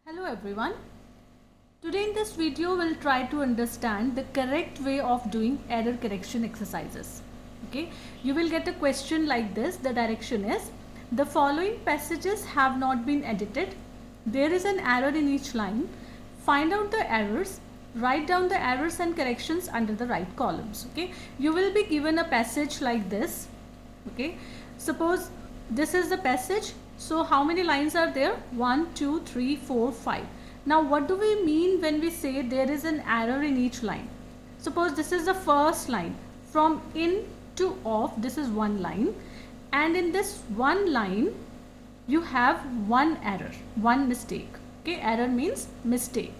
Hello everyone. Today in this video we'll try to understand the correct way of doing error correction exercises. Okay, you will get a question like this. The direction is the following passages have not been edited. There is an error in each line. Find out the errors. Write down the errors and corrections under the right columns. Okay, you will be given a passage like this. Okay, suppose this is the passage. So how many lines are there? 1, 2, 3, 4, 5. Now what do we mean when we say there is an error in each line? Suppose this is the first line. From in to off, this is one line. And in this one line, you have one error, one mistake. Okay, error means mistake.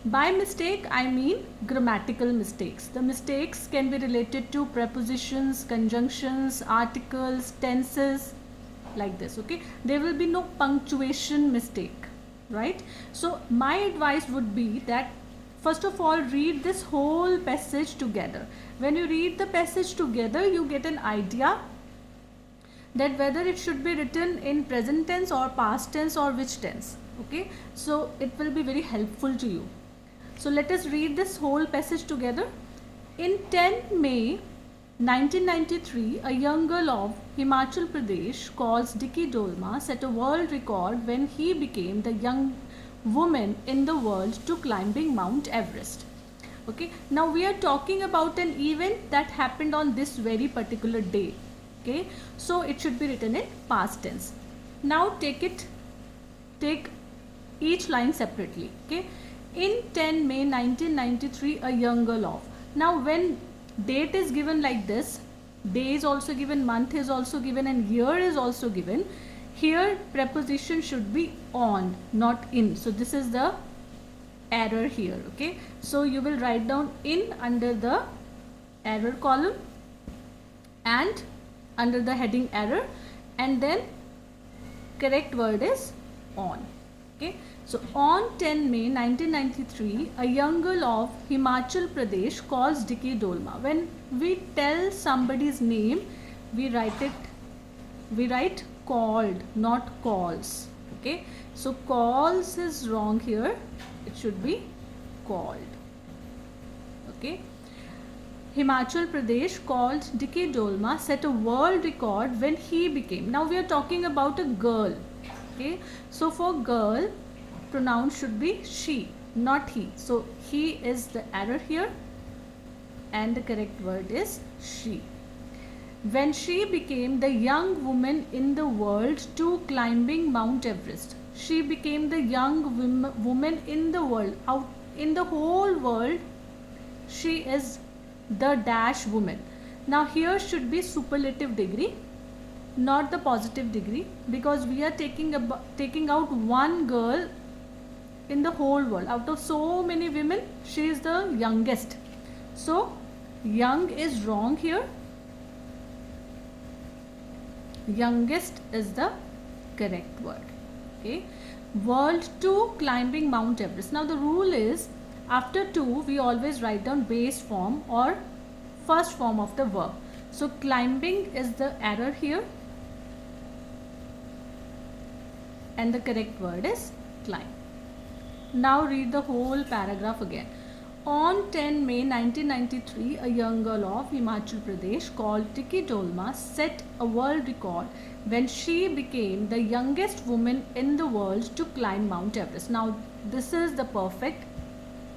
By mistake, I mean grammatical mistakes. The mistakes can be related to prepositions, conjunctions, articles, tenses, like this. Okay, there will be no punctuation mistake, right? So my advice would be that first of all read this whole passage together. When you read the passage together, you get an idea that whether it should be written in present tense or past tense or which tense. Okay, so it will be very helpful to you. So let us read this whole passage together. In 10 May 1993, a young girl of Himachal Pradesh called Dicky Dolma set a world record when he became the young woman in the world to climbing Mount Everest. Okay, now we are talking about an event that happened on this very particular day. Okay, so it should be written in past tense. Now take each line separately. Okay, in 10 May 1993, a young girl of. Now when date is given like this, day is also given, month is also given, and year is also given. Here preposition should be on, not in. So this is the error here. Okay, so you will write down in under the error column and under the heading error, and then correct word is on. Okay, so on 10 May 1993, a young girl of Himachal Pradesh calls Dicky Dolma. When we tell somebody's name, we write called, not calls. Okay, so calls is wrong here. It should be called. Okay, Himachal Pradesh called Dicky Dolma set a world record when he became. Now we are talking about a girl. Okay, so for girl, pronoun should be she, not he. So he is the error here and the correct word is she. When she became the young woman in the world to climbing Mount Everest. She became the young woman in the world. Out in the whole world, she is the dash woman. Now here should be superlative degree, not the positive degree, because we are taking out one girl in the whole world. Out of so many women, she is the youngest. So young is wrong here. Youngest is the correct word. Okay, world to climbing Mount Everest. Now the rule is after to we always write down base form or first form of the verb. So climbing is the error here and the correct word is climb. Now read the whole paragraph again. On 10 May 1993, a young girl of Himachal Pradesh called Dicky Dolma set a world record when she became the youngest woman in the world to climb Mount Everest. Now this is the perfect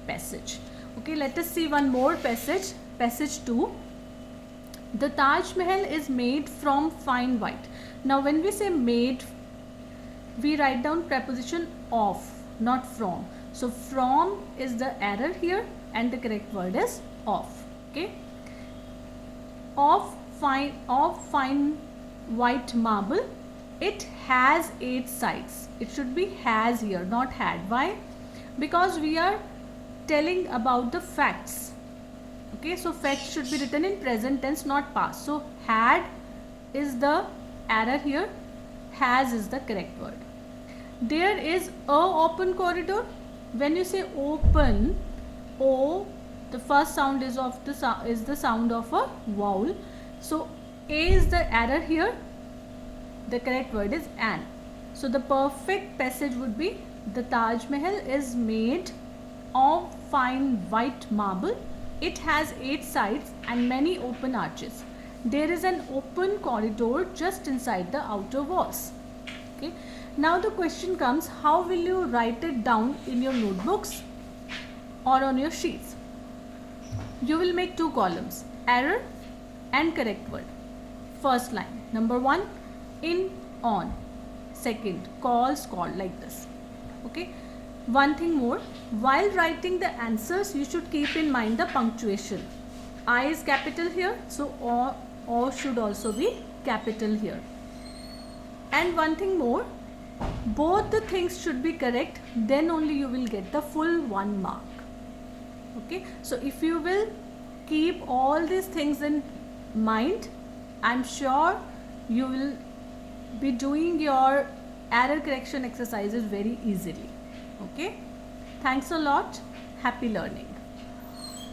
passage. Okay, let us see one more passage. Passage 2. The Taj Mahal is made from fine white. Now when we say made, we write down preposition of, not from. So from is the error here and the correct word is of. Okay, of fine white marble. It has 8 sides. It should be has here, not had. Why? Because we are telling about the facts. Okay, so facts should be written in present tense, not past. So had is the error here, has is the correct word. There is a open corridor. When you say open, O, the first sound is the sound of a vowel. So A is the error here. The correct word is an. So the perfect passage would be The Taj Mahal is made of fine white marble. It has 8 sides and many open arches. There is an open corridor just inside the outer walls. Okay. Now the question comes, how will you write it down in your notebooks or on your sheets? You will make 2 columns, error and correct word. First line, number 1, in, on. Second, calls, called, like this. Okay. One thing more, while writing the answers, you should keep in mind the punctuation. I is capital here, so O should also be capital here. And one thing more, both the things should be correct, then only you will get the full 1 mark. Okay, so if you will keep all these things in mind, I'm sure you will be doing your error correction exercises very easily. Okay, thanks a lot. Happy learning.